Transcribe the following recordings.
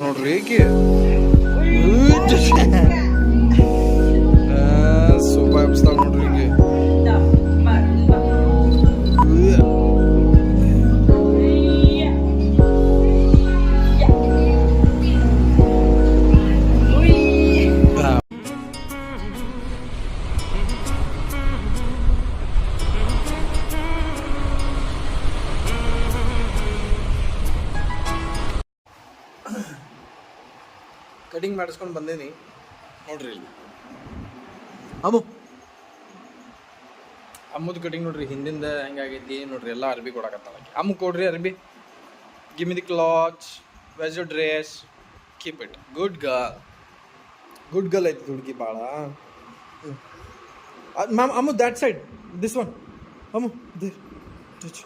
ನೋಡ್ರಿ ಈಕಿ ಸೋಫಾ ಎಬ್ಸ್ತಾಳ ನೋಡ್ರಿ ಈಕಿ. ಕಟಿಂಗ್ ಮಾಡಿಸ್ಕೊಂಡು ಬಂದೀನಿ ನೋಡ್ರಿ ಇಲ್ಲಿ. ಅಮ್ಮದು ಕಟಿಂಗ್ ನೋಡ್ರಿ ಹಿಂದಿಂದ ಹೆಂಗಾಗೈತಿ ನೋಡ್ರಿ. ಎಲ್ಲ ಅರ್ಬಿ ಕೊಡಕತ್ತಾಳ ಅಮ್ಮ. ಕೊಡ್ರಿ ಅರ್ಬಿ. Give me the cloth, wear your dress, keep it. Good girl ಐತಿ ಹುಡುಗಿ ಭಾಳ. Ma'am Ammu that side, this one Ammu there touch.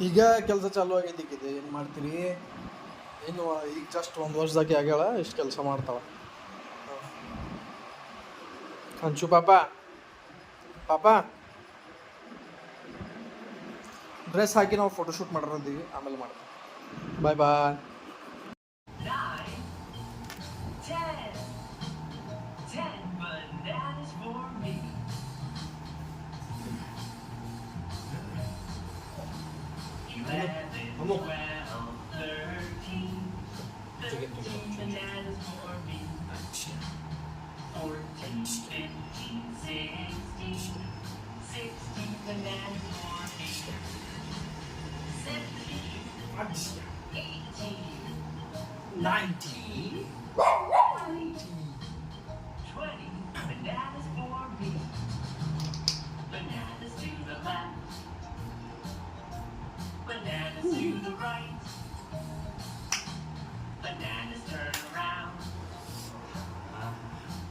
ಈಗ ಕೆಲಸ ಚಾಲು ಆಗೈತಿ. ಇದೆ ಏನು ಮಾಡ್ತೀರಿ? ಏನು ಈಗ ಜಸ್ಟ್ 1 ವರ್ಷದಾಗೆ ಆಗ್ಯಾಳ, ಇಷ್ಟು ಕೆಲಸ ಮಾಡ್ತಾಳ. ಅಂಚು ಪಾಪ ಡ್ರೆಸ್ ಹಾಕಿ ನಾವು ಫೋಟೋಶೂಟ್ ಮಾಡಿರೋದೀವಿ, ಆಮೇಲೆ ಮಾಡ್ತೀವಿ. ಬಾಯ್. Bananas turn around.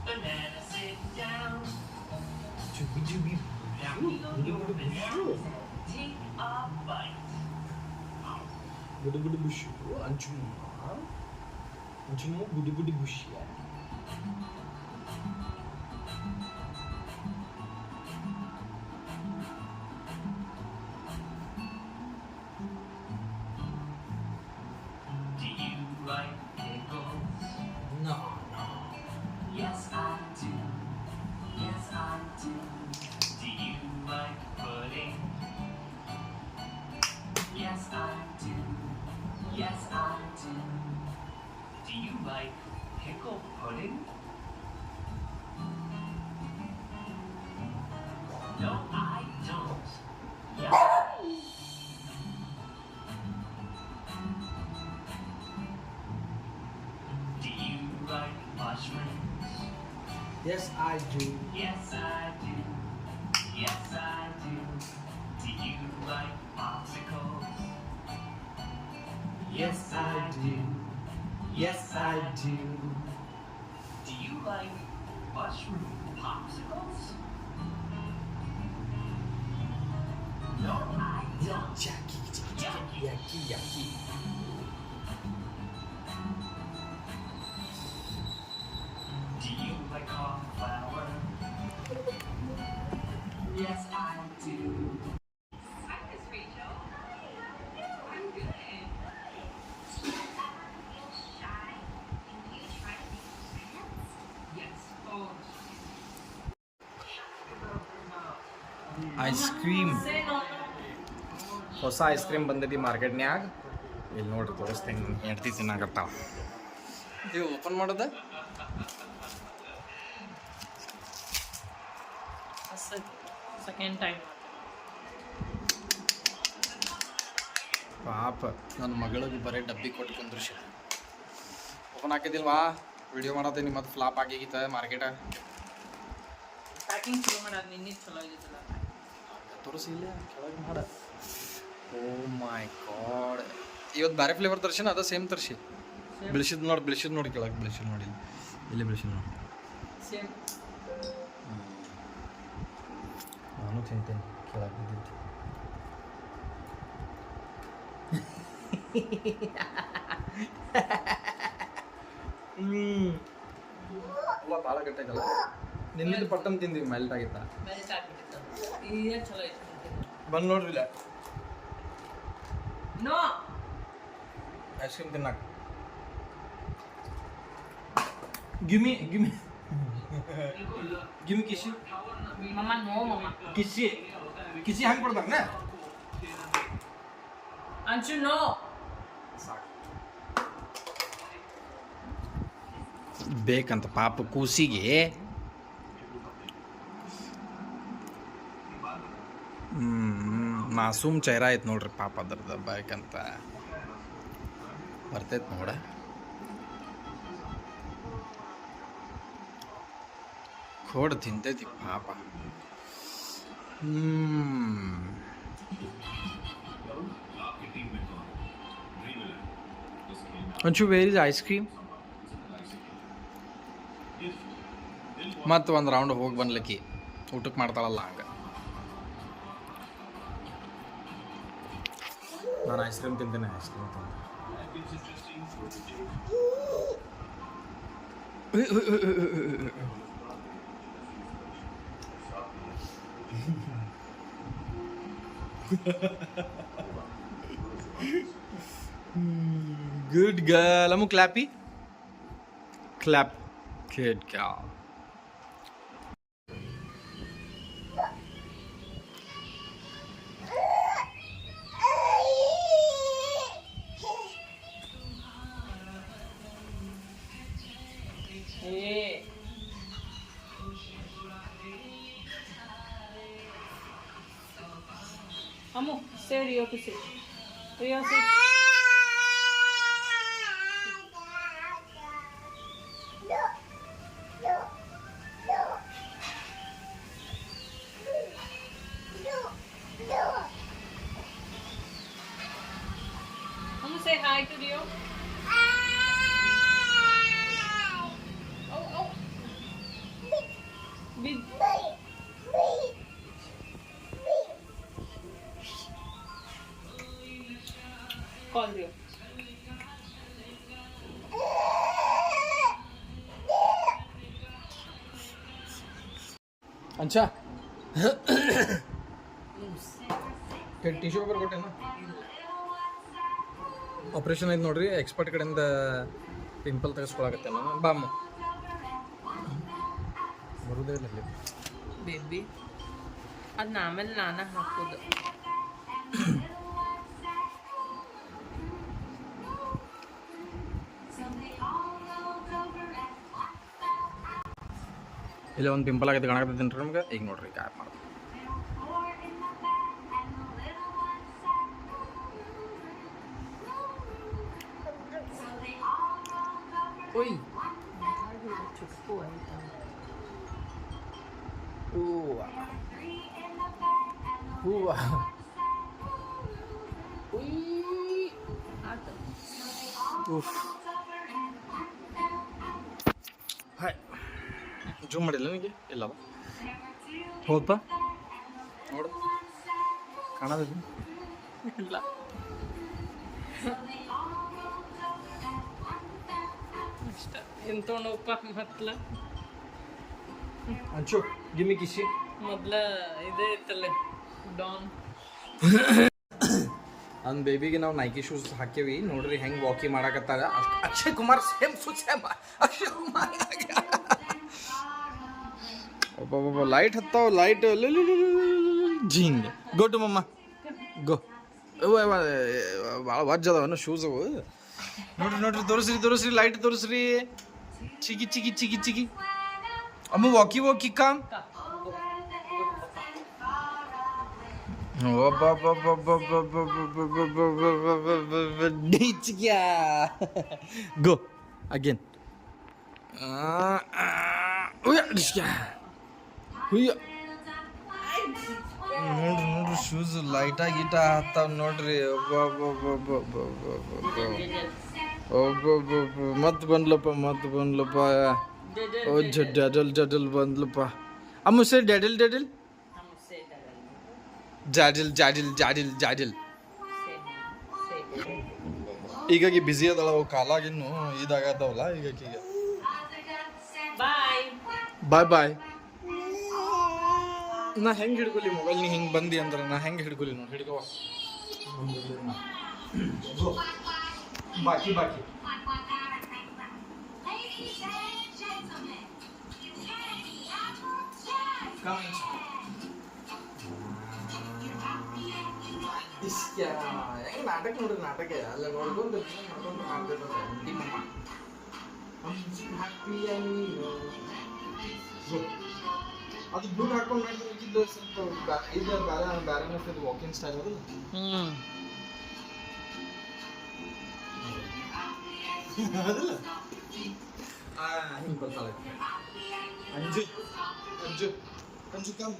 Bananas sit down. Now your bananas take a bite. Budu bush. Anjum budu bush ya. Do you like pickles? No. Yes, I do. Yes, I do. Do you like pudding? Yes, I do. Yes, I do. Do you like pickle pudding? No, I don't. Yeah. Do you like mushrooms? Yes, I do. Yes, I do. Yes, I do. Do you like popsicles? Yes, I do. Yes, I do. Do you like mushroom popsicles? No, I don't. Yucky. Do you like cauliflower? Yes, I do. Hi, Miss Rachel. I'm good. Shy? Can you try to make friends? Yes. Oh. Ice cream. ಹೊಸ ice cream ಬಂದೈತಿ ಮಾರ್ಕೆಟ್ನ್ಯಾಗ. ಇಲ್ಲಿ ನೋಡ್ರಿ ತೋರಿಸ್ತೇನೆ. ಹೆಂಡ್ತಿ ತಿನ್ನಾಕತ್ತಾವ. ಇದು open ಮಾಡೋದ? Second time. ಪಾಪ ನನ್ನ ಮಗಳಿಗೆ ಬರೀ ಡಬ್ಬಿ ಕೊಟ್ಟು ಕುಂದ್ರಿಸಿ ಓಪನ್ ಹಾಕಿದಿಲ್ವಾ? ವಿಡಿಯೋ ಮಾಡತ್ತೀನಿ ಮತ್ತೆ ಫ್ಲಾಪ್ ಆಗಿಗಿತ್ತ ಮಾರ್ಕೆಟ. Packing ಚಲೋ ಮಾಡೋದು ನಿನ್ನೆ ಚಲೋ ಆಗಿತ್ತಲ್ಲ. ತೋರಿಸಿ ಇಲ್ಲ ಕೆಳಗೆ ಮಾಡ. ಓ ಮೈ ಗಾಡ್. ಇವತ್ತು ಬೇರೆ ಫ್ಲೇವರ್ ತರ್ಸಿನ ಅದ ಸೇಮ್ ತರ್ಸಿ. ಬಿಳಿಸಿದ್ ನೋಡಿ ಕೆಳಗೆ ಬಿಳಿಸಿದ್ ನೋಡಿ. ಇಲ್ಲಿ ಬಿಳಿಸಿದ್ ನೋಡಿ. ಸೇಮ್. ನಾನು ತಿಂತೇನೆ ಕೆಳಗೆ ಬಿದ್ದಿದ್ದು. ಅಲ್ಲ ಭಾಳ ಗಟ್ಟಾಗಲ್ಲ. ನಿನ್ನಿದ್ದು ಪಟ್ಟನ್ ತಿಂದಿವಿ ಮೆಲ್ಟ್ ಆಗಿತ್ತ. ಮೆಲ್ಟ್ ಆಗ್ಬಿಟ್ಟಿತ್ತು. ಈಗ ಚಲೋ ಐತಿ. ಬಂದು ನೋಡ್ರಿ ಇಲ್ಲ No. ಐಸ್ ಕ್ರೀಮ್ ತಿನ್ನಾಕ ಗಿಮಿ ಗಿಮಿ ಗಿಮಿ ಕಿಸಿ Mama, no, mama. ಕಿಸಿ ಕಿಸಿ ಹಂಗೆ ಕೊಡ್ತಾನೆ Anshu, no. ಬೇಕಂತ ಪಾಪ ಕೂಸಿಗೆ ಮಾಸೂಮ್ ಚೈರ ಆಯ್ತು ನೋಡ್ರಿ ಪಾಪ ಅದ್ರದ್ದು ಬೇಕಂತ ಬರ್ತೈತೆ ನೋಡ ಕೋಡ್ ತಿಂತೈತಿ ಪಾಪ ಒಂಚೂರು ವೇರ್ ಇಸ್ ಐಸ್ ಕ್ರೀಮ್ ಮತ್ತು ಒಂದು ರೌಂಡ್ ಹೋಗಿ ಬಂದ್ಲಿಕ್ಕಿ ಊಟಕ್ಕೆ ಮಾಡ್ತಾಳಲ್ಲ ಹಂಗೆ ನಾನು ಐಸ್ ಕ್ರೀಮ್ ತಿಂತೇನೆ ice cream good girl Ammu clappy clap good girl Hey. Amo, say Rio to sit. Rio, sit. Amo, say hi to Rio. Oh, oh. Big. Call Rio. अच्छा tissue paper ಕೊಟ್ಟೇನ operation ಐತೆ ನೋಡ್ರಿ expert ಕಡೆಯಿಂದ pimple ತೆಗೆಸ್ಕೊಳಕತ್ತೆ ನಾನು ಬಾಮ್ಮ ಬರುದೇ ಇಲ್ಲ baby ಅದನ್ನ ಆಮೇಲೆ ನಾನೇ ಹಾಕೋದು ಇಲ್ಲ ಒಂದು ಪಿಂಪಲ್ ಆಗೈತೆ ಕಾಣಕತ್ತೈತಿ ನಮ್ಗೆ ಈಗ ನೋಡ್ರಿ ಈಗ ಆ್ಯಪ್ ಮಾಡ್ತೀನಿ ಓಯ್ ಚುಕ್ಕು ಆಯ್ತಾ ಹೂವ ಹೂವ ಉಫ್ ಹಾಯ್ ಜೂಮ್ ಮಾಡಿಲ್ಲ ನನಗೆ ಇಲ್ಲ ಹೋದಪ್ಪ ನೋಡು ಕಾಣೋದಿಲ್ಲ ಇಲ್ಲ ಅಷ್ಟ ಎಂತೋಣಪ್ಪ ಮತ್ಲ ಅಂಚು ಗಿಮ್ಮಿ ಕಿಸಿ ಮೊದ್ಲ ಇದೇ ಇತ್ತಲ್ಲ ಡಾನ್ ನನ್ನ ಬೇಬಿಗೆ ನಾವು ನೈಕಿ ಶೂಸ್ ಹಾಕೇವಿ ನೋಡ್ರಿ ಹೆಂಗೆ ವಾಕಿ ಮಾಡಾಕತ್ತಾರ Akshay Kumar same shoes same Akshay Kumar ಒಬ್ಬೊಬ್ಬ ಲೈಟ್ ಹತ್ತಾವ ಲೈಟ್ ಜಿಂಗ್ ಗೋ ಟು ಮಮ್ಮ ಗೋ ಭಾಳ ವಜ್ಜ ಅದಾವನು ಶೂಸ್ ಅವು ನೋಡ್ರಿ ನೋಡ್ರಿ ತೋರಿಸ್ರಿ ಲೈಟ್ ತೋರಿಸ್ರಿ ಚಿಗಿ ಚಿಗಿ ಚಿಗಿ ಚಿಗಿ ಅಮ್ಮ ವಾಕಿ ವಾಕಿ ಕಾಮ್ ಗೋ ಅಗೇನ್ ನೋಡ್ರಿ ನೋಡ್ರಿ ಶೂಸ್ ಲೈಟ ಗೀಟ ಹತ್ತಾವ ನೋಡ್ರಿ ಮತ್ ಬಂದ್ಲಪ್ಪ ಓ ಜಡಲ್ ಬಂದ್ಲಪ್ಪ ಅಮ್ಮ ಸರ್ ಡ್ಯಾಡಲ್ ಜಾಡಿಲ್ ಈಗಾಗಿ ಬಿಸಿ ಅದಳ ಅವು ಕಾಲಾಗಿನ್ನು ಇದಾಗತ್ತವಲ್ಲ ಈಗ ಬಾಯ್ ನಾ ಹೆಂಗೆ ಹಿಡ್ಕೊಲಿ ಮೊಬೈಲ್ ನೀ ಹಿಂಗೆ ಬಂದಿ ಅಂದ್ರೆ ನಾ ಹೆಂಗೆ ಹಿಡ್ಕೊಲಿ ನೋಡಿ ಹಿಡ್ಕೋ ಬಾಕಿ ಬಾಕಿ Ladies and gentlemen, Candy Apple Jazz. ಹೆಂಗೆ ನಾಟಕ ನೋಡ್ರಿ ನಾಟಕ ಅಲ್ಲ ನೋಡ್ಕೊಂಡು ಮಾಡ್ತಿರ್ತಾರೆ ಅದು ಬ್ಲೂಟ್ ಹಾಕೊಂಡು ಮಾಡಿದ್ದು ಸ್ವಲ್ಪ ಇದು ಬೇರೆ ವಾಕಿಂಗ್ ಸ್ಟೈಲ್ ಅದು ಅದಲ್ಲ ಹಿಂಗೆ ಬರ್ತಾಳೆ Anju Anju Anju come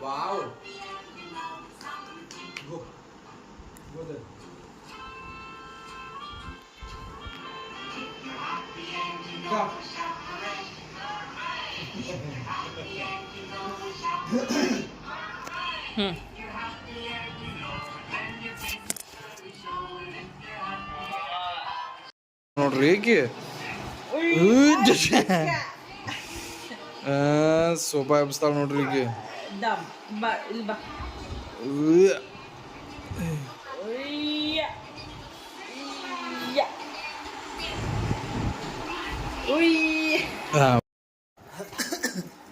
wow go go there come ನೋಡ್ರಿ ಏಕೆ ಸೋಫಾ ಎಬ್ಸ್ತಾಳ ನೋಡ್ರಿ ಈಗ Dam. Ba, ilba. Uya.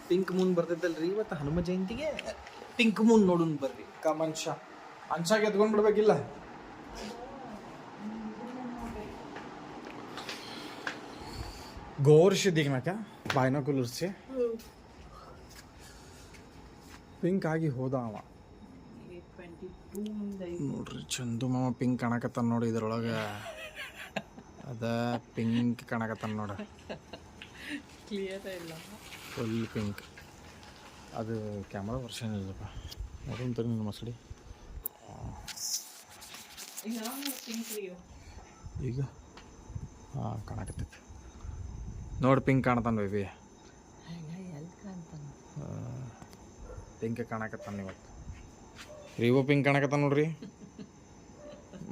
Pink moon ಬರ್ತೈತಲ್ರಿ ಇವತ್ತು ಹನುಮ ಜಯಂತಿಗೆ ಪಿಂಕ್ ಮೂನ್ ನೋಡೋಣ ಬರ್ರಿ ಕಮಂಶ ಅಂಚಾಗ ಎದ್ಕೊಂಡ್ ಬಿಡ್ಬೇಕಿಲ್ಲ गौर से देखना क्या बाइनोकुलर से ಪಿಂಕ್ ಆಗಿ ಹೋದ ಅವ ನೋಡ್ರಿ ಚಂದು ಮಾಮ ಪಿಂಕ್ ಕಾಣಕತ್ತಾನ ನೋಡಿ ಇದ್ರೊಳಗೆ ಅದ ಪಿಂಕ್ ಕಾಣಕತ್ತಾನ ನೋಡ ಕ್ಲಿಯರ್ ಇಲ್ಲ ಫುಲ್ ಪಿಂಕ್ ಅದು ಕ್ಯಾಮ್ರಾ ವರ್ಷನ್ ಇಲ್ಲಪ್ಪ ನೋಡೋಣ ತರಿ ನನ್ನ ಮಸಡಿ ಈಗ ಹಾಂ ಕಾಣಕತ್ತೈತಿ ನೋಡಿ ಪಿಂಕ್ ಕಾಣತಾನ ಬೇಬಿ ಪಿಂಕ್ ಕಾಣಕತ್ತಾನ ಇವತ್ತು ರಿವೋ ಪಿಂಕ್ ಕಾಣಕತ್ತಾನ ನೋಡ್ರಿ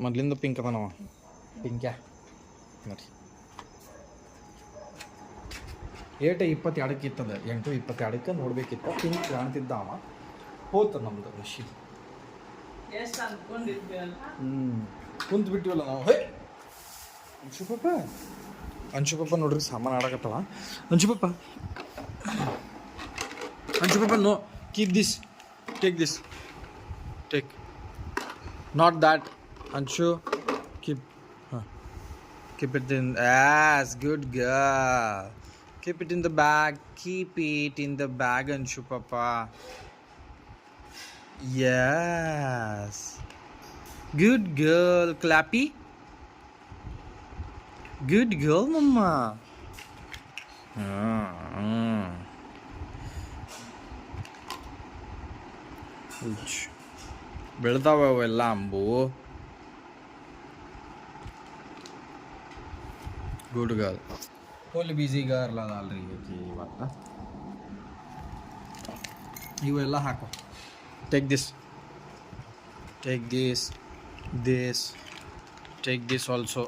ಮೊದ್ಲಿಂದ ಪಿಂಕ್ ಅದಾನವ ಪಿಂಕ್ಯಾ ನೋಡ್ರಿ 8:22 ಇತ್ತದ 8:22 ನೋಡ್ಬೇಕಿತ್ತ ಪಿಂಕ್ ಕಾಣ್ತಿದ್ದ ಅವ ಹೋತ ನಮ್ದು ವಿಷಯ ಎಷ್ಟು ಅನ್ಕೊಂಡಿದ್ವಿ ಅಲ್ಲ ಕುಂತು ಬಿಟ್ಟಿವಲ್ಲ ನಾವು ಹೇ ಅಂಶು ಪಾಪ ನೋಡ್ರಿ ಸಾಮಾನು ಆಡಕತ್ತವ ಅಂಶು ಪಾಪ no keep this take not that Anshu keep keep it in as good girl keep it in the bag anshu papa yes good girl clappy good girl mama ಬೆಳ್ತಾವ ಅವೆಲ್ಲ Ambu good girl full busy girl ಅದಲ್ರಿ ಇವತ್ತು ಇವೆಲ್ಲ ಹಾಕೋ take this also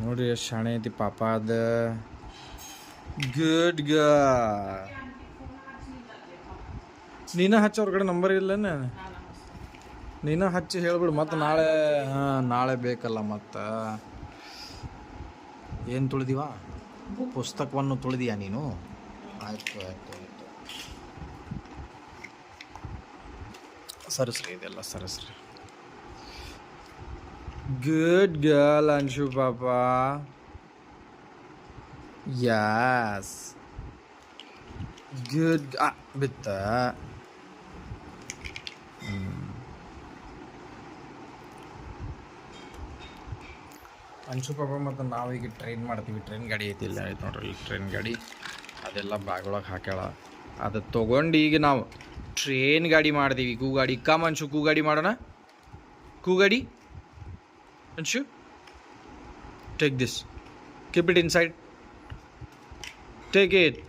ನೋಡ್ರಿ ಎಷ್ಟು ಶಾಣೆ ಐತಿ ಪಾಪ ಅದ ಗುಡ್ ಗರ್ಲ್ ನೀನ ಹಚ್ಚ ಅವ್ರ ಕಡೆ ನಂಬರ್ ಇಲ್ಲನ ನೀನ ಹಚ್ಚಿ ಹೇಳ್ಬಿಡು ಮತ್ತು ನಾಳೆ ಬೇಕಲ್ಲ ಮತ್ತು ಏನು ತುಳಿದಿವ ಪುಸ್ತಕವನ್ನು ತುಳಿದೀಯಾ ನೀನು ಆಯ್ತು ಸರಸ್ರಿ ಇದೆಲ್ಲ ಸರಸ್ರಿ ಗುಡ್ ಗರ್ಲ್ ಅಂಶು ಪಾಪ ಯಾಸ್ ಗುಡ್ ಬಿತ್ತ ಅಂಶು ಪಾಪ ಮತ್ತು ನಾವೀಗ ಟ್ರೈನ್ ಮಾಡ್ತೀವಿ ಟ್ರೈನ್ ಗಾಡಿ ಐತಿಲ್ಲ ಆಯ್ತು ನೋಡ್ರಿ ಟ್ರೈನ್ ಗಾಡಿ ಅದೆಲ್ಲ ಬ್ಯಾಗೊಳಗೆ ಹಾಕ್ಯಾಳ ಅದು ತೊಗೊಂಡು ಈಗ ನಾವು ಟ್ರೈನ್ ಗಾಡಿ ಮಾಡ್ತೀವಿ ಕೂಗಾಡಿ ಕಮ್ ಅಂಶು ಕೂಗಾಡಿ ಮಾಡೋಣ ಕೂಗಾಡಿ Anshu take this keep it inside take it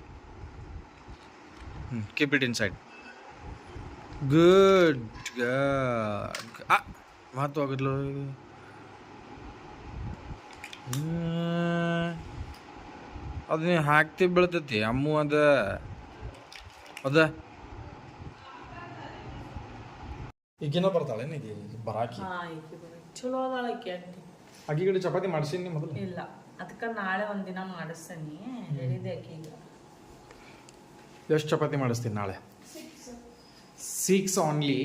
keep it inside good ಮಹತ್ವಾಗದ್ಲು ಅದು ನೀವು ಹಾಕ್ತಿ ಬೀಳ್ತೈತಿ ಅಮ್ಮು ಅದ ಅದ ಈಗಿನ ಬರ್ತಾಳೆ ನೀಗಿ ಬರಾಕಿ ಚಲೋ ಅದಾಳಕ್ಕೆ ಆಂಟಿ. ಆಕಿ ಕಡೆ ಚಪಾತಿ ಮಾಡ್ಸೀನಿ ಮೊದಲು. ಇಲ್ಲ ಅದಕ್ಕೆ ನಾಳೆ ಒಂದಿನ ಮಾಡಿಸ್ತೀನಿ ಹೇಳಿದೆ ಆಕಿಗೆ. ಎಷ್ಟು ಚಪಾತಿ ಮಾಡಿಸ್ತೀನಿ ನಾಳೆ? 6 ಓನ್ಲಿ.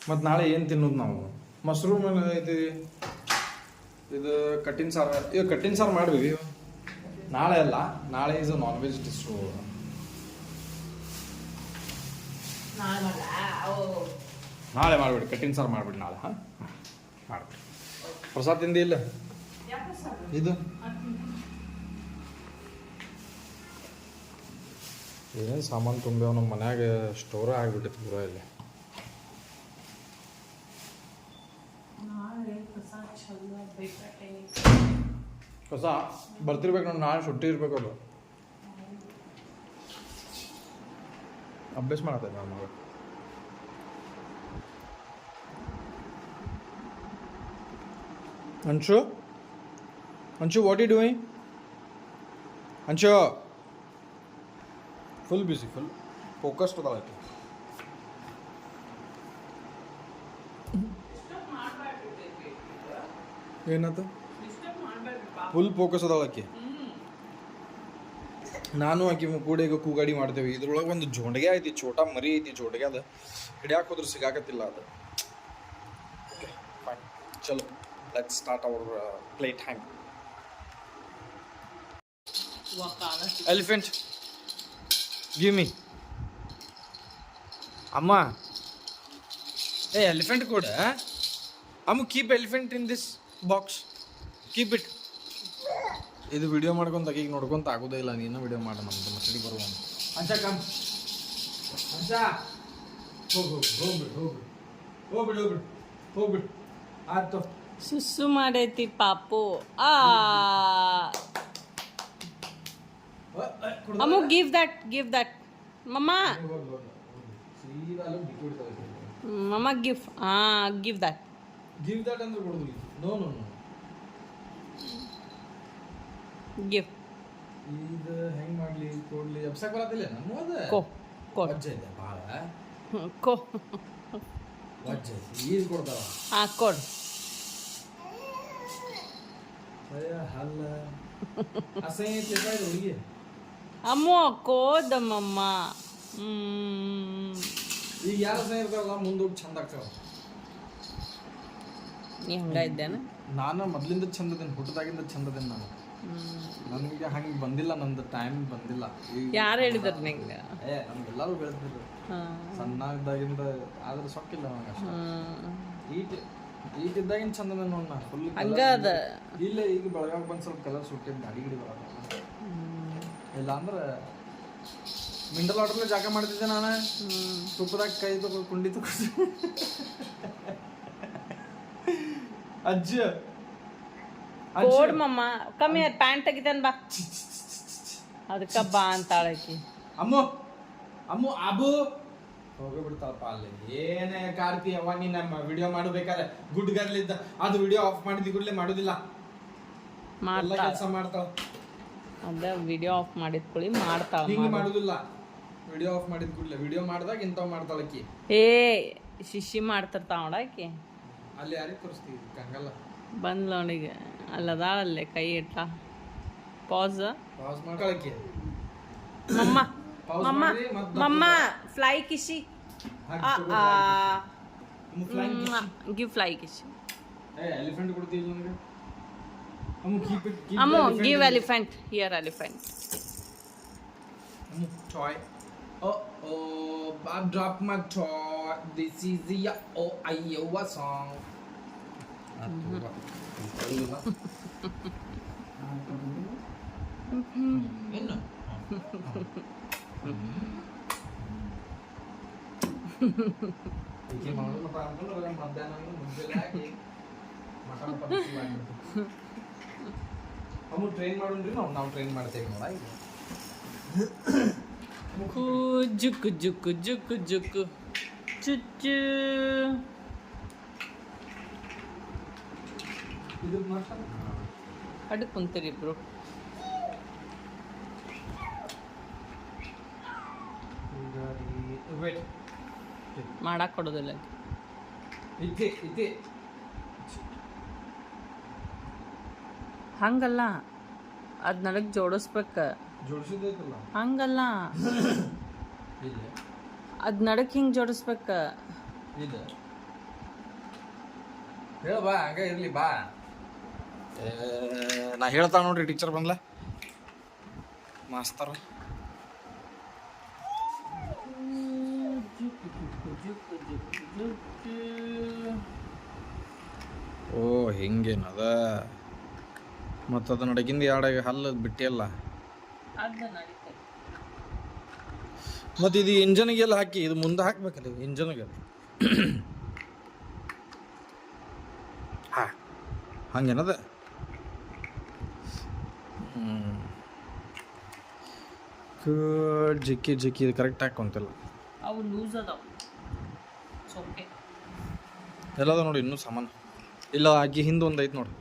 ಮತ್ತು ನಾಳೆ ಏನು ತಿನ್ನೋದು ನಾವು? ಮಶ್ರೂಮ್ ಇದು ಕಟ್ಟಿನ ಸಾರು. ಈಗ ಕಟ್ಟಿನ ಸಾರು ಮಾಡ್ತೀವಿ ನಾಳೆ ಅಲ್ಲ, ನಾಳೆ ಇಸ್ ನಾನ್ ವೆಜ್ ಡಿಶ್ಶು. ನಾಳೆ ಮಾಡ್ಬಿಡಿ, ಕಟ್ಟಿನ ಸಾರು ಮಾಡ್ಬಿಡಿ ನಾಳೆ. ಹಾಂ ಮಾಡ್ಬಿಡಿ. ಪ್ರಸಾದ ತಿಂದಿ ಇಲ್ಲ ಇದು ಏನೇನು ಸಾಮಾನು ತುಂಬ್ಯಾವ ನಮ್ಮ ಮನ್ಯಾಗ, ಸ್ಟೋರ ಆಗಿಬಿಟ್ಟಿತ್ತು ಪೂರ ಇಲ್ಲಿ. ಹೊಸ ಬರ್ತಿರ್ಬೇಕು ನೋಡಿ, ನಾಳೆ ಸುಟ್ಟಿ ಇರ್ಬೇಕು. ಅದು ಅಭ್ಯಾಸ ಮಾಡತ್ತೆ ನನ್ನ ಮಗ. Anshu Anshu what you doing? Anshu full busy, full focused ಅದಾಳಕ್ಕೆ. ಏನಾಯ್ತು? ಫುಲ್ ಫೋಕಸ್ ಅದಾಳಕ್ಕೆ. ನಾನು ಆಕಿ ಕೂಡ ಈಗ ಕೂಗಾಡಿ ಮಾಡ್ತೇವೆ. ಇದ್ರೊಳಗೆ ಒಂದು ಜೋಂಡಿಗೆ ಐತಿ, ಚೋಟ ಮರಿ ಐತಿ. ಜೋಂಡಿಗೆ ಅದು ಹಿಡಿಯಾಕೆ ಹೋದ್ರೆ ಸಿಗಾಕತ್ತಿಲ್ಲ ಅದು. ಓಕೆ ಫೈನ್, ಚಲೋ let's start hour play time. Elephant give me. ಅಮ್ಮ ಏ ಎಲಿಫೆಂಟ್ ಕೂಡ ಅಮ್ಮ keep elephant in this box, keep it. ಇದು ವಿಡಿಯೋ ಮಾಡ್ಕೊಂತ ಈಗ ನೋಡ್ಕೊಂತ ಆಗೋದೇ ಇಲ್ಲ. ನೀನು ವಿಡಿಯೋ ಮಾಡ ನಮ್ದು ಮಸಡಿ ಬರುವ ಅಂಚ ಕಮ್ ಅಂಚ ಹೋಗ್ಬಿಡು ಆಯ್ತು. ಸುಸ್ಸು ಮಾಡೈತಿ ಪಾಪು. ಅಮ್ಮು ಗಿವ್ ದಟ್ ಮಮ್ಮ. ಮಮ್ಮ ಗಿವ್ ಗಿವ್ ದಟ್ ಅಂದ್ರೆ ಕೊಡೋದು. No no no give. ಇದು ಹೆಂಗ್ ಮಾಡ್ಲಿ ಕೊಡ್ಲಿ ಅಬ್ಸಕ್ ಬರತ್ತಿಲ್ಲ. ನಾನು ಕೋ ವಜ್ಜ ಇದೆ ಭಾಳ. ಕೋ ವಜ್ಜ ಈಗ ಕೊಡ್ತಾವ. ಕೊಡು. ಹಲ್ಲ ಅಸಹ್ಯ ತಿಳ್ಕಾಯ್ದು ಹುಡುಗಿ. ಅಮ್ಮು ಕೋದಮ್ಮಮ್ಮ. ಈಗ ಯಾರು ಅಸಹ್ಯ ಇರ್ತಾರಲ್ಲ ಮುಂದೋಗಿ ಚಂದ ಆಗ್ತಾವ. ನೀ ಹಂಗ ಇದ್ದೇನ? ನಾನು ಮೊದ್ಲಿಂದ ಚಂದದೇನು, ಹುಟ್ಟದಾಗಿಂದ ಚಂದದೇನು. ನನಗೆ ಹಂಗೆ ಬಂದಿಲ್ಲ, ನಂದು ಟೈಮ್ ಬಂದಿಲ್ಲ. ಯಾರು ಹೇಳಿದ್ರು ನಿಂಗೆ? ನಮ್ಗೆಲ್ಲರೂ ಬೆಳೆದಿದ್ರು ಸಣ್ಣ ಇದ್ದಾಗಿಂದ. ಆದ್ರೆ ಸೊಕ್ಕಿಲ್ಲ ನನಗೆ ಅಷ್ಟು. ಈಟಿದ್ದಾಗಿನ ಚಂದದ ನೋಡ್ ನಾ ಫುಲ್ ಹಂಗ ಅದ. ಇಲ್ಲ ಈಗ ಬೆಳಗಾವ್ ಬಂದು ಸ್ವಲ್ಪ ಕಲರ್ ಸುಟ್ಟಿದ್ದು ಗಾಡಿ ಗಿಡಿ ಬರೋದು. ಇಲ್ಲ ಅಂದ್ರೆ ಮಿಂಡಲ್ ವಾಟರ್ಲೆ ಜಾಗ ಮಾಡ್ತಿದ್ದೆ ನಾನು. ತುಪ್ಪದಾಗ ಕೈ ತಗೋ ಕುಂಡಿ ತಗೋ. ಅಜ್ಜ ಕೋಡ್ ಮಮ್ಮ ಕಮ್ಮಿ ಪ್ಯಾಂಟ್ ತೆಗಿತಾನ ಬಾ. ಅದಕ್ಕ ಬಾ ಅಂತಾಳಕಿ. ಅಮ್ಮು ಅಮ್ಮು ಅಬು ಹೋಗಿಬಿಡ್ತಾಳಪ್ಪ ಅಲ್ಲಿ. ಏನೇ ಕಾರ್ತಿ ಅವ ನೀ ನಮ್ಮ ವಿಡಿಯೋ ಮಾಡಬೇಕಾದ್ರೆ ಗುಡ್ ಗರ್ಲ್ ಇದ್ದ ಅದು ವಿಡಿಯೋ ಆಫ್ ಮಾಡಿದ ಕೂಡಲೇ ಮಾಡೋದಿಲ್ಲ, ಎಲ್ಲ ಕೆಲಸ ಮಾಡ್ತಾಳ. ಅದ ವಿಡಿಯೋ ಆಫ್ ಮಾಡಿದ ಕೂಡಲೇ ಮಾಡ್ತಾಳ. ಹಿಂಗೆ ಮಾಡೋದಿಲ್ಲ, ವಿಡಿಯೋ ಆಫ್ ಮಾಡಿದ ಕೂಡಲೇ. ವಿಡಿಯೋ ಮಾಡಿದಾಗ ಇಂಥವ್ ಮಾಡ್ತಾಳಕ್ಕಿ. ಶಿಶಿ ಮಾಡ್ತಿರ್ತಾವ ನೋಡಾಕಿ. ಅಲ್ಲಿ ಯಾರಿಗೆ ತೋರಿಸ್ತೀವಿ ಕಂಗಲ್ಲ ಬಂದ್ಲ ಅವನಿಗೆ ಅಲ್ಲದಾಳಲ್ಲೇ ಕೈ ಇಟ್ಟ. ಪಾಸ್ ಮಾಡ್ಕೊಳಕ್ಕೆ. Mumma mumma mumma fly kissy. Give fly kissy. Elephant ಕೊಡ್ತೀವಿ ನನಗೆ. Ammu give elephant. Here elephant. Toy. I dropped my toy. This is the Iowa song. ಏನು ಈಕೆ ಮಾಡೋದು ಅನ್ಕೊಂಡ್ರೆ ಮಧ್ಯಾಹ್ನ ಮುಂಜಾನೆ ಹಾಕಿ ಮಟನ್ ಪಲ್ಯ. ಅಮ್ಮ ಟ್ರೈನ್ ಮಾಡೋಣ್ರಿ. ನಾವು ಟ್ರೈನ್ ಮಾಡ್ತೇವೆ ನೋಡ. ಜುಕ್ಕು ಜುಕ್ಕು ಜುಕ್ಕು ಜುಕ್ಕು ಚುಚ್ಚು. ಅಡ್ಡ ಕುಂತೀರಿ ಇಬ್ರು. ಈಗ ವೇಟ್ ಮಾಡಕ್ಕೆ ಕೊಡೋದಿಲ್ಲ ಇತ್ತೆ ಹಂಗಲ್ಲ ಅದು ನನಗೆ ಜೋಡಿಸ್ಬೇಕು ಜೋಡಿಸಿದ್ದೈತಲ್ಲ ಹಂಗಲ್ಲ ಇಲ್ಲ ಅದು ನಡಕ್ಕೆ ಹಿಂಗೆ ಜೋಡಿಸ್ಬೇಕು ಇಲ್ಲ ಹೇಳ ಬಾ ಹಂಗ ಇರ್ಲಿ ಬಾ ನಾ ಹೇಳ್ತಾ ನೋಡ್ರಿ ಟೀಚರ್ ಬಂದ್ಲ ಮಾಸ್ತರ ಓ ಹಿಂಗೇನದ ಮತ್ತು ಅದು ನಡಗಿಂದ ಎರಡು ಹಲ್ಲು ಬಿಟ್ಟಿಯಲ್ಲ ಅದು ನಡೀತದೆ ಮತ್ತು ಇದು ಇಂಜನ್ಗೆಲ್ಲ ಹಾಕಿ ಇದು ಮುಂದೆ ಹಾಕ್ಬೇಕಲ್ಲ ಇಂಜನ್ಗೆ ಹಾ ಹಂಗೇನದ ಜಿಕ್ಕಿ ಜಿಕ್ಕಿ ಇದು ಕರೆಕ್ಟ್ ಹಾಕೊಂತಿಲ್ಲ ಅವು ಲೂಸ್ ಅದಾವ ಸೊಕ್ಕೆ ಎಲ್ಲದ ನೋಡಿ ಇನ್ನೂ ಸಾಮಾನು ಇಲ್ಲ ಆಗಿ ಹಿಂದೆ ಒಂದು ಐತೆ ನೋಡಿ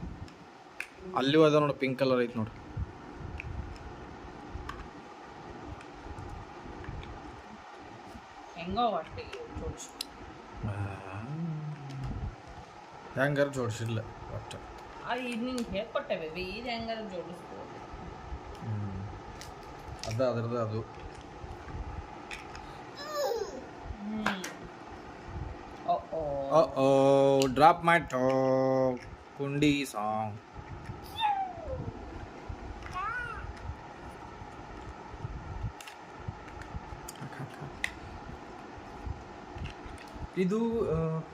ಅಲ್ಲಿಯೂ ಅದ ನೋಡಿ ಪಿಂಕ್ ಕಲರ್ ಐತೆ ನೋಡಿ ಹೆಂಗೋ ಒಟ್ಟಿಗೆ ಜೋಡಿಸ್ ಹೆಂಗಾರ ಜೋಡಿಸಿಲ್ಲ ಒಟ್ಟು ಇದು ನಿಂಗೆ ಹೇಳ್ಕೊಟ್ಟೆ ಬೇಬಿ ಇದು ಹೆಂಗಾರ ಜೋಡಿಸ್ಬೋದು ಅದ್ರದ್ದು ಅದು ಡ್ರಾಪ್ ಮೈ ಟಾಪ್ ಕುಂಡಿ ಸಾಂಗ್ ಇದು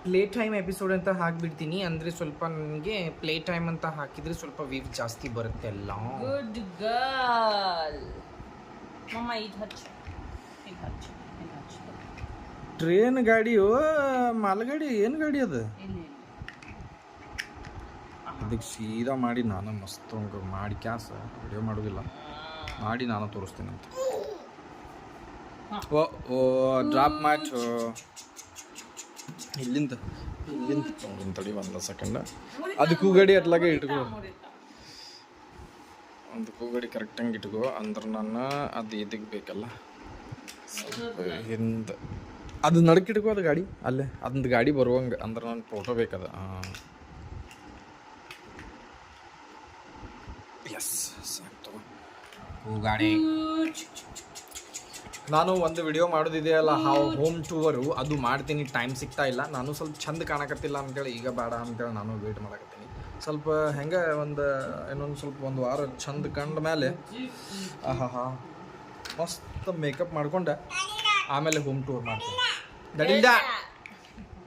ಪ್ಲೇ ಟೈಮ್ ಎಪಿಸೋಡ್ ಅಂತ ಹಾಕ್ಬಿಡ್ತೀನಿ ಅಂದರೆ ಸ್ವಲ್ಪ ನನಗೆ ಪ್ಲೇ ಟೈಮ್ ಅಂತ ಹಾಕಿದರೆ ಸ್ವಲ್ಪ ವ್ಯೂಸ್ ಜಾಸ್ತಿ ಬರುತ್ತೆ ಅಲ್ಲ. ಗುಡ್ ಗರ್ಲ್ ಮಮ್ಮ ಇದು ಹಚ್ಚು ಇದು ಹಚ್ಚು ಇದು ಹಚ್ಚು ಟ್ರೇನ್ ಗಾಡಿಯೋ ಮಾಲ್ಗಾಡಿ ಏನು ಗಾಡಿ ಅದು ಇಲ್ಲಿ ಅದಕ್ಕೆ ಸೀದಾ ಮಾಡಿ ನಾನು ಮಸ್ತ್ ಹಂಗೆ ಮಾಡಿ ಕ್ಯಾಸ ವಿಡಿಯೋ ಮಾಡೋದಿಲ್ಲ ಮಾಡಿ ನಾನು ತೋರಿಸ್ತೀನಿ ಅಂತ ಓ ಓ ಡ್ರಾಪ್ ಮ್ಯಾಚ್ ಇಲ್ಲಿಂದ ತಡಿ ಒಂದು ಸೆಕೆಂಡ ಅದು ಕೂಗಡಿ ಅಟ್ಲಾಗೆ ಇಟ್ಕೋ ಒಂದು ಕೂಗಡಿ ಕರೆಕ್ಟಂಗೆ ಇಟ್ಕೋ ಅಂದ್ರೆ ನಾನು ಅದು ಇದಕ್ಕೆ ಬೇಕಲ್ಲ ಹಿಂದೆ ಅದು ನಡಕಿಟ್ಕೋ ಅದು ಗಾಡಿ ಅಲ್ಲೇ ಅದೊಂದು ಗಾಡಿ ಬರುವಂಗೆ ಅಂದ್ರೆ ನನ್ನ ಫೋಟೋ ಬೇಕದ ಎಸ್ ಸಾಕು ತಗೋ ಹೂಗಾಡಿ ನಾನು ಒಂದು ವಿಡಿಯೋ ಮಾಡೋದಿದೆಯಲ್ಲ ಹೋಮ್ ಟೂರು ಅದು ಮಾಡ್ತೀನಿ ಟೈಮ್ ಸಿಗ್ತಾ ಇಲ್ಲ ನಾನು ಸ್ವಲ್ಪ ಚಂದ ಕಾಣಕತ್ತಿಲ್ಲ ಅಂತೇಳಿ ಈಗ ಬೇಡ ಅಂತೇಳಿ ನಾನು ವೇಟ್ ಮಾಡಕತ್ತೀನಿ ಸ್ವಲ್ಪ ಹೆಂಗೆ ಇನ್ನೊಂದು ಸ್ವಲ್ಪ ಒಂದು ವಾರ ಚಂದ ಕಂಡ ಮೇಲೆ ಆಹಾ ಮಸ್ತ್ ಮೇಕಪ್ ಮಾಡ್ಕೊಂಡೆ ಆಮೇಲೆ ಹೋಮ್ ಟೂರ್ ಮಾಡ್ತೀನಿ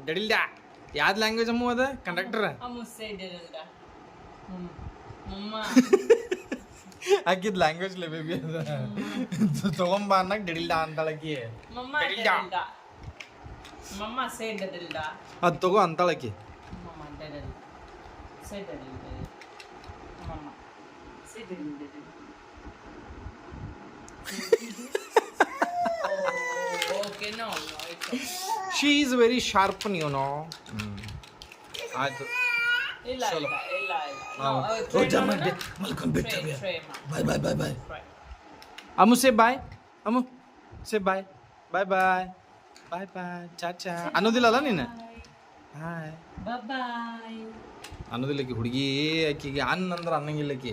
ಡಡಿಲ್ದ ಯಾವ್ದು ಲ್ಯಾಂಗ್ವೇಜ್ ಅಮ್ಮ ಅದ ಕಂಡಕ್ಟರ್ ಮುಸ್ಸೆ ಇದ್ದಿರಲ್ದ ಮಮ್ಮ ಹಾಕಿದ್ ಲ್ಯಾಂಗ್ವೇಜ್ ಲೇ ಬೇಬಿ ಅದ ತಗೊಂಬ ಅನ್ನಕ್ ಡಡಿಲ್ದ ಅಂತಾಳಕಿ ಮಮ್ಮ ಡರಿಲ್ದ ಮಮ್ಮ ಸೇ ಡರಿಲ್ದ ಅದು ತಗೋ ಅಂತಾಳಕಿ ಮಮ್ಮ ಡರಿಲ್ದ ಸೇ ಡರಿಲ್ದ ಮಮ್ಮ ಸೇ ಡರಿಲ್ದ okay no no it's she is very sharp you know ಆಯ್ತು ಇಲ್ಲ ಇಲ್ಲ ಇಲ್ಲ ಬಾಯ್ ಬಾಯ್ ಬಾಯ್ ಬಾಯ್ ಅಮ್ಮು ಸೇ ಬಾಯ್ ಅಮ್ಮು ಸೇ ಬಾಯ್ ಬಾಯ್ ಬಾಯ್ ಬಾಯ್ ಬಾಯ್ ಚಾಚಾ ಅನ್ನೋದಿಲ್ಲಲ್ಲ ನೀನು ಹಾಯ್ ಬಾಯ್ ಅನ್ನೋದಿಲ್ಲ ಆಕಿ ಹುಡುಗಿ ಆಕಿಗೆ ಅನ್ನ ಅಂದ್ರೆ ಅನ್ನಂಗಿಲ್ಲ ಆಕಿ